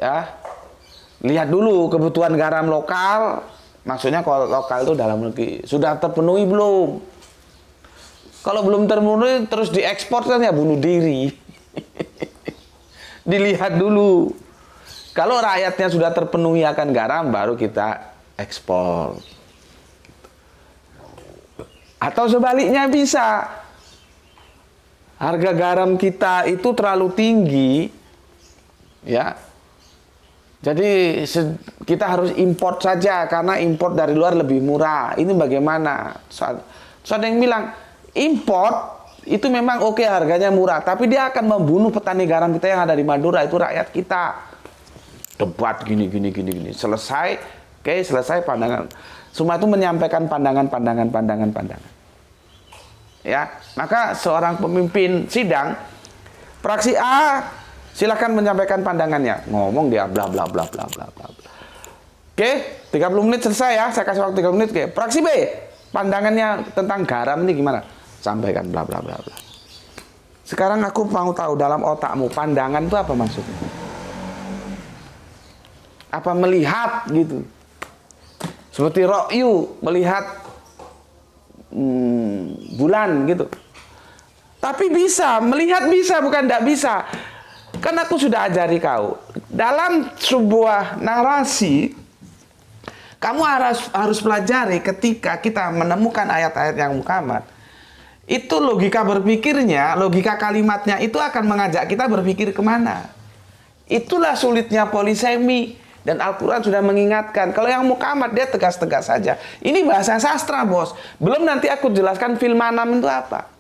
ya lihat dulu kebutuhan garam lokal, maksudnya kalau lokal itu dalam negeri sudah terpenuhi belum. Kalau belum terpenuhi terus diekspor kan ya bunuh diri. Dilihat dulu. Kalau rakyatnya sudah terpenuhi akan garam, baru kita ekspor. Atau sebaliknya bisa. Harga garam kita itu terlalu tinggi, ya. Jadi kita harus import saja karena import dari luar lebih murah. Ini bagaimana? So ada yang bilang import itu memang oke, harganya murah, tapi dia akan membunuh petani garam kita yang ada di Madura, itu rakyat kita. Debat gini. Selesai, selesai pandangan. Semua itu menyampaikan pandangan. Ya, maka seorang pemimpin sidang fraksi A silakan menyampaikan pandangannya. Ngomong dia bla bla bla bla bla bla. Oke, 30 menit selesai ya. Saya kasih waktu 30 menit. Oke, fraksi B, pandangannya tentang garam ini gimana? Sampaikan bla bla bla bla. Sekarang aku mau tahu dalam otakmu pandangan itu apa maksudnya? Apa melihat gitu? Seperti ro'yu, melihat bulan gitu. Tapi bisa, melihat bisa, bukan tidak bisa. Kan aku sudah ajari kau. Dalam sebuah narasi, kamu harus pelajari ketika kita menemukan ayat-ayat yang muhkamat. Itu logika berpikirnya, logika kalimatnya itu akan mengajak kita berpikir kemana. Itulah sulitnya polisemi. Dan Al-Quran sudah mengingatkan. Kalau yang muhkamat dia tegas-tegas saja. Ini bahasa sastra, bos. Belum nanti aku jelaskan fil manam itu apa.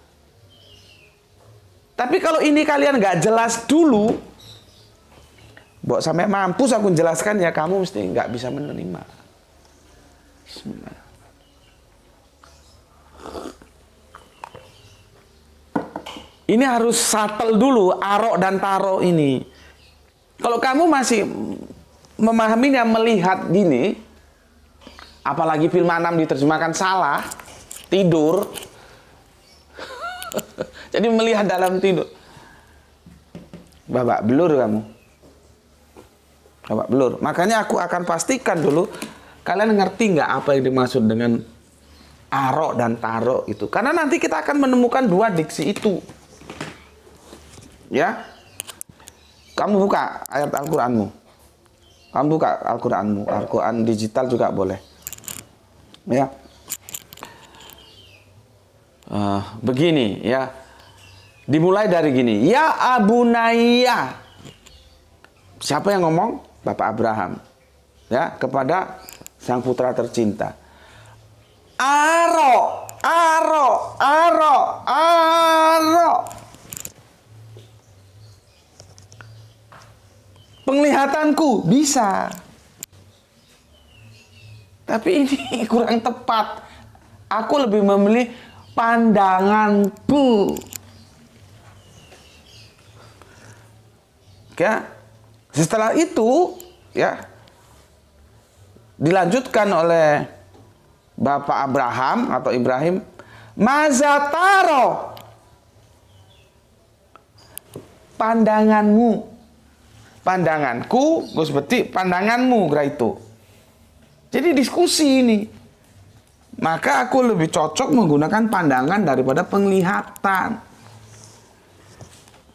Tapi kalau ini kalian nggak jelas dulu, sampai mampus aku jelaskan ya, kamu mesti nggak bisa menerima. Bismillah. Ini harus satel dulu, arok dan taro ini. Kalau kamu masih memahaminya, melihat gini, apalagi film manam diterjemahkan salah, tidur. Jadi melihat dalam tidur. Babak belur kamu. Babak belur. Makanya aku akan pastikan dulu, kalian ngerti nggak apa yang dimaksud dengan arok dan taro itu. Karena nanti kita akan menemukan dua diksi itu. Ya. Kamu buka ayat Al-Qur'anmu. Kamu buka Al-Quranmu, Al-Quran digital juga boleh. Ya. Begini ya. Dimulai dari gini. Ya Abunaya. Siapa yang ngomong? Bapak Abraham. Ya, kepada sang putra tercinta. Aro. Penglihatanku bisa. Tapi ini kurang tepat. Aku lebih memilih pandanganku. Ya. Setelah itu, ya, dilanjutkan oleh Bapak Abraham atau Ibrahim, mazataro. Pandanganmu. Pandanganku, gue seperti pandanganmu, itu. Jadi diskusi ini. Maka aku lebih cocok menggunakan pandangan daripada penglihatan.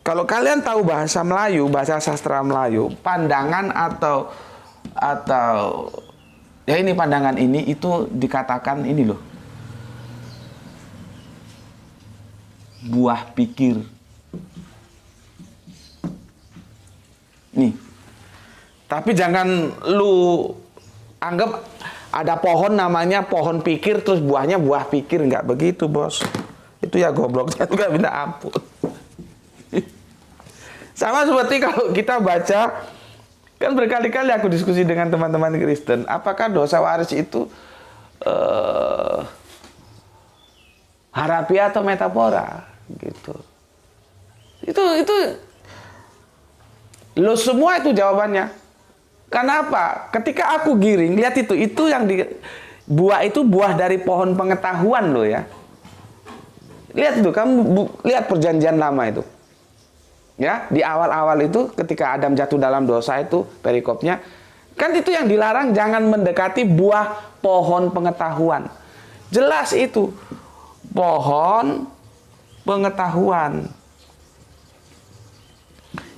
Kalau kalian tahu bahasa Melayu, bahasa sastra Melayu, pandangan atau ya ini pandangan ini itu dikatakan ini loh. Buah pikir. Nih. Tapi jangan lu anggap ada pohon namanya pohon pikir terus buahnya buah pikir, nggak begitu, bos. Itu ya gobloknya juga minta ampun. Sama seperti kalau kita baca, kan berkali-kali aku diskusi dengan teman-teman Kristen, apakah dosa waris itu harafiah atau metafora gitu. Itu lo semua itu jawabannya. Kenapa? Ketika aku giring, lihat itu yang buah itu buah dari pohon pengetahuan lo ya. Lihat itu, kamu lihat perjanjian lama itu. Ya, di awal-awal itu ketika Adam jatuh dalam dosa itu perikopnya, kan itu yang dilarang jangan mendekati buah pohon pengetahuan. Jelas itu pohon pengetahuan.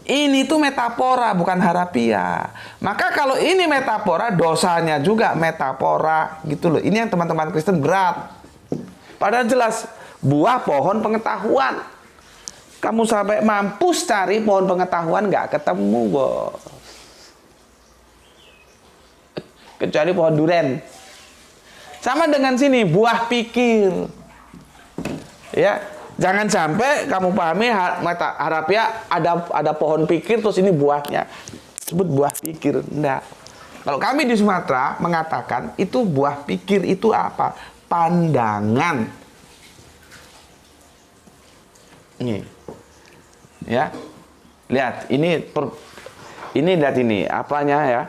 Ini tuh metafora, bukan harafiah. Maka kalau ini metafora, dosanya juga metafora, gitu loh. Ini yang teman-teman Kristen berat. Padahal jelas, buah pohon pengetahuan. Kamu sampai mampus cari pohon pengetahuan, nggak ketemu, bos. Kecuali pohon duren. Sama dengan sini, buah pikir. Ya, jangan sampai kamu pahami harafiah ada pohon pikir terus ini buahnya sebut buah pikir. Enggak. Kalau kami di Sumatera mengatakan itu buah pikir itu apa? Pandangan. Nih. Ya. Lihat, ini lihat ini apanya ya?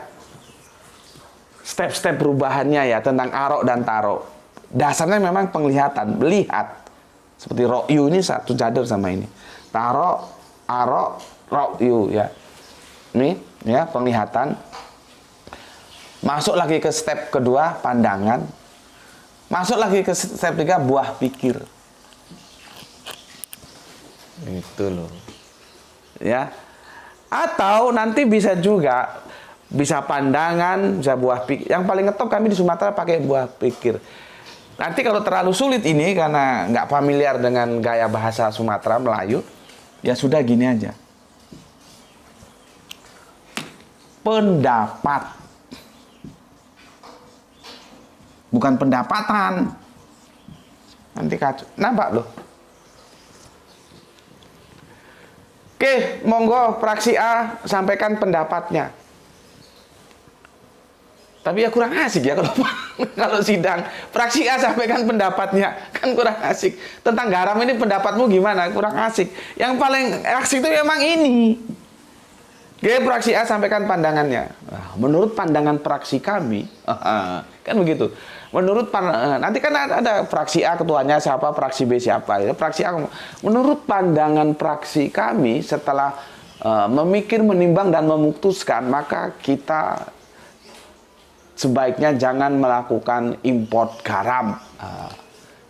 Step-step perubahannya ya tentang arok dan tarok. Dasarnya memang penglihatan, melihat. Seperti rokyu ini satu jader sama ini. Tarok, arok, rokyu ya. Ini ya penglihatan. Masuk lagi ke step kedua pandangan. Masuk lagi ke step tiga buah pikir. Itu loh. Ya. Atau nanti bisa juga bisa pandangan, bisa buah pikir. Yang paling ngetop kami di Sumatera pakai buah pikir. Nanti kalau terlalu sulit ini karena nggak familiar dengan gaya bahasa Sumatera Melayu, ya sudah gini aja. Pendapat. Bukan pendapatan. Nanti kacau. Nampak loh. Oke, monggo fraksi A sampaikan pendapatnya. Tapi ya kurang asik ya kalau sidang. Fraksi A sampaikan pendapatnya. Kan kurang asik. Tentang garam ini pendapatmu gimana? Kurang asik. Yang paling asik itu memang ini. Oke, fraksi A sampaikan pandangannya. Menurut pandangan fraksi kami. Kan begitu. Nanti kan ada fraksi A ketuanya siapa, fraksi B siapa. Fraksi A. Menurut pandangan fraksi kami setelah memikir, menimbang, dan memutuskan, maka kita sebaiknya jangan melakukan import garam.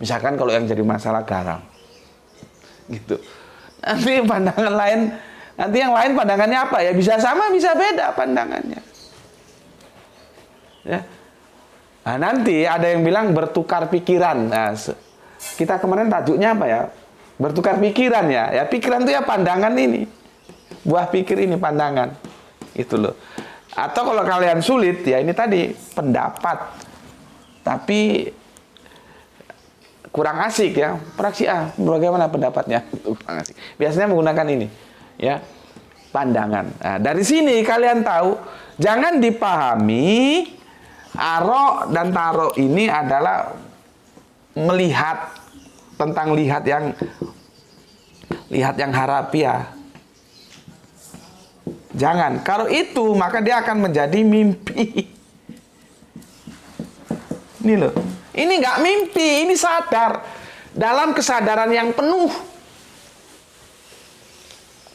Misalkan kalau yang jadi masalah garam. Gitu. Nanti pandangan lain, nanti yang lain pandangannya apa ya? Bisa sama, bisa beda pandangannya. Ya. Nah, nanti ada yang bilang bertukar pikiran. Nah, kita kemarin tajuknya apa ya? Bertukar pikiran ya. Ya pikiran itu ya pandangan ini. Buah pikir ini pandangan. Itu loh. Atau kalau kalian sulit, ya ini tadi, pendapat. Tapi kurang asik ya. Fraksi A, bagaimana pendapatnya? Kurang asik. Biasanya menggunakan ini. Ya, pandangan. Nah, dari sini kalian tahu, jangan dipahami arok dan tarok ini adalah melihat, tentang lihat yang harafiah. Jangan. Kalau itu, maka dia akan menjadi mimpi. Ini loh. Ini nggak mimpi, ini sadar. Dalam kesadaran yang penuh.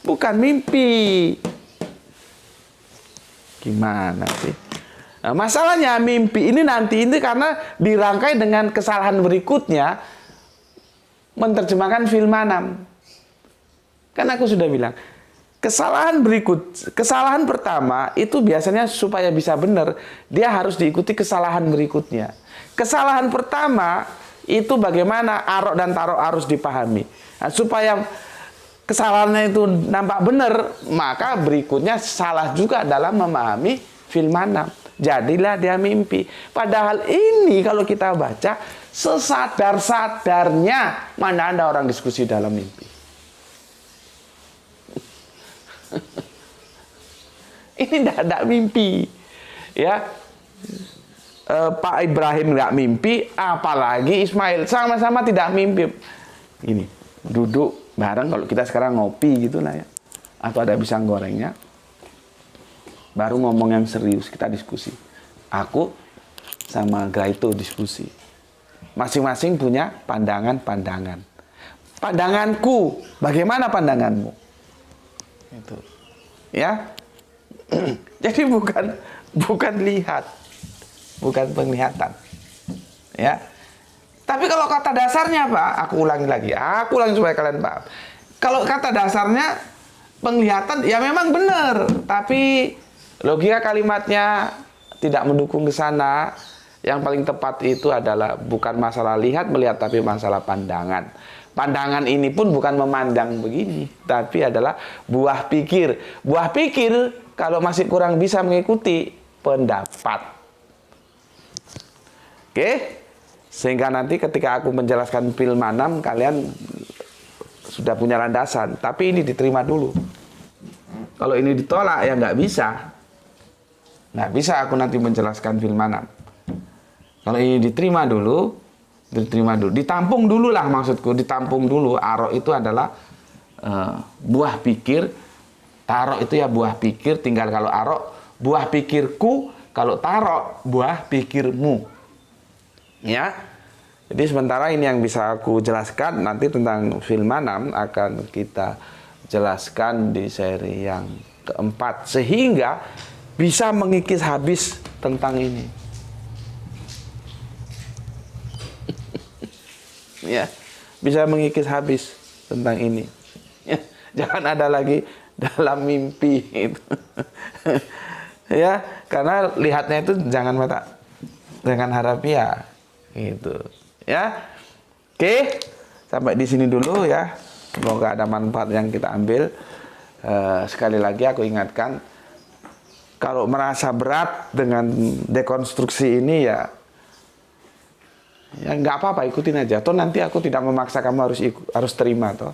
Bukan mimpi. Gimana sih? Nah, masalahnya mimpi ini nanti ini karena dirangkai dengan kesalahan berikutnya. Menerjemahkan film manam. Kan aku sudah bilang. Kesalahan pertama itu biasanya supaya bisa benar, dia harus diikuti kesalahan berikutnya. Kesalahan pertama itu bagaimana arok dan tarok harus dipahami. Nah, supaya kesalahannya itu nampak benar, maka berikutnya salah juga dalam memahami film manam. Jadilah dia mimpi. Padahal ini kalau kita baca, sesadar-sadarnya mana ada orang diskusi dalam mimpi. Ini tidak mimpi, ya. Pak Ibrahim nggak mimpi, apalagi Ismail sama-sama tidak mimpi. Ini duduk bareng kalau kita sekarang ngopi gitulah ya, atau ada pisang gorengnya, baru ngomong yang serius kita diskusi. Aku sama Graito diskusi, masing-masing punya pandangan-pandangan. Pandanganku, bagaimana pandanganmu? Itu, ya. Jadi bukan lihat, bukan penglihatan, ya. Tapi kalau kata dasarnya Pak, aku ulangi lagi supaya kalian paham. Kalau kata dasarnya penglihatan ya memang benar, tapi logika kalimatnya tidak mendukung ke sana. Yang paling tepat itu adalah bukan masalah lihat melihat, tapi masalah pandangan. Pandangan ini pun bukan memandang begini, tapi adalah buah pikir. Buah pikir kalau masih kurang bisa mengikuti pendapat. Oke? Sehingga nanti ketika aku menjelaskan fil manam, kalian sudah punya landasan. Tapi ini diterima dulu. Kalau ini ditolak ya nggak bisa. Nggak bisa aku nanti menjelaskan fil manam. Kalau ini diterima dulu, ditampung dulu lah maksudku, ditampung dulu. Aro itu adalah buah pikir, taro itu ya buah pikir. Tinggal kalau aro buah pikirku, kalau taro buah pikirmu. Ya. Jadi sementara ini yang bisa aku jelaskan, nanti tentang fil manam akan kita jelaskan di seri yang keempat, sehingga bisa mengikis habis tentang ini. Ya, bisa mengikis habis tentang ini. Ya, jangan ada lagi dalam mimpi itu. Ya, karena lihatnya itu jangan harafiah gitu. Ya. Oke, sampai di sini dulu ya. Semoga ada manfaat yang kita ambil. Sekali lagi aku ingatkan, kalau merasa berat dengan dekonstruksi ini ya nggak apa-apa, ikutin aja. Toh nanti aku tidak memaksa kamu harus terima toh.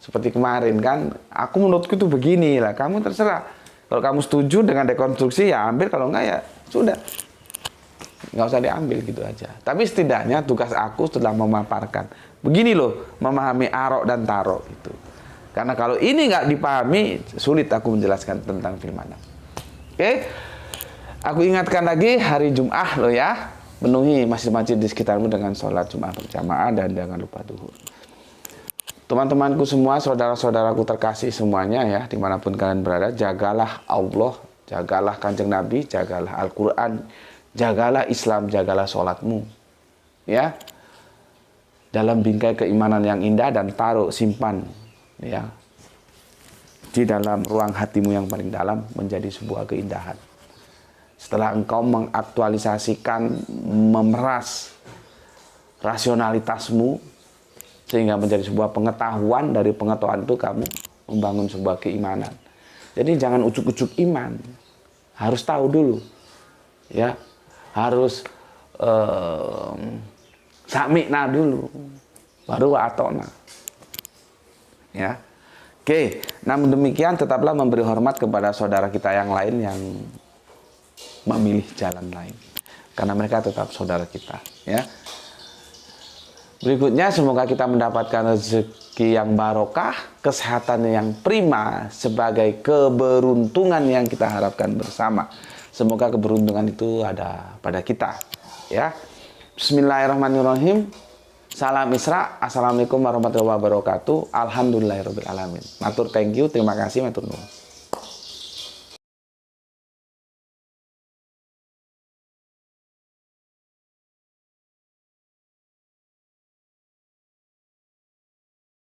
Seperti kemarin kan, aku menurutku itu begini lah. Kamu terserah. Kalau kamu setuju dengan dekonstruksi ya ambil, kalau enggak ya sudah. Nggak usah diambil gitu aja. Tapi setidaknya tugas aku setelah memaparkan. Begini loh, memahami arok dan tarok itu. Karena kalau ini nggak dipahami, sulit aku menjelaskan tentang fil manam. Oke? Aku ingatkan lagi, hari Jum'ah loh ya. Penuhi masjid-masjid di sekitarmu dengan sholat Jum'ah berjamaah dan jangan lupa duhur. Teman-temanku semua, saudara-saudaraku terkasih semuanya ya, dimanapun kalian berada, jagalah Allah, jagalah Kanjeng Nabi, jagalah Al-Quran, jagalah Islam, jagalah sholatmu. Ya. Dalam bingkai keimanan yang indah dan taruh, simpan. Ya. Di dalam ruang hatimu yang paling dalam menjadi sebuah keindahan. Setelah engkau mengaktualisasikan, memeras rasionalitasmu, sehingga menjadi sebuah pengetahuan, dari pengetahuan itu kamu membangun sebuah keimanan. Jadi jangan ujuk-ujuk iman. Harus tahu dulu. Ya. Harus sami'na dulu. Baru atona. Ya. Oke. Namun demikian tetaplah memberi hormat kepada saudara kita yang lain yang memilih jalan lain, karena mereka tetap saudara kita ya. Berikutnya semoga kita mendapatkan rezeki yang barokah, kesehatan yang prima sebagai keberuntungan yang kita harapkan bersama. Semoga keberuntungan itu ada pada kita ya. Bismillahirrahmanirrahim. Salam Isra. Assalamualaikum warahmatullahi wabarakatuh. Alhamdulillahirabbil alamin. Matur thank you, terima kasih matur nuwun.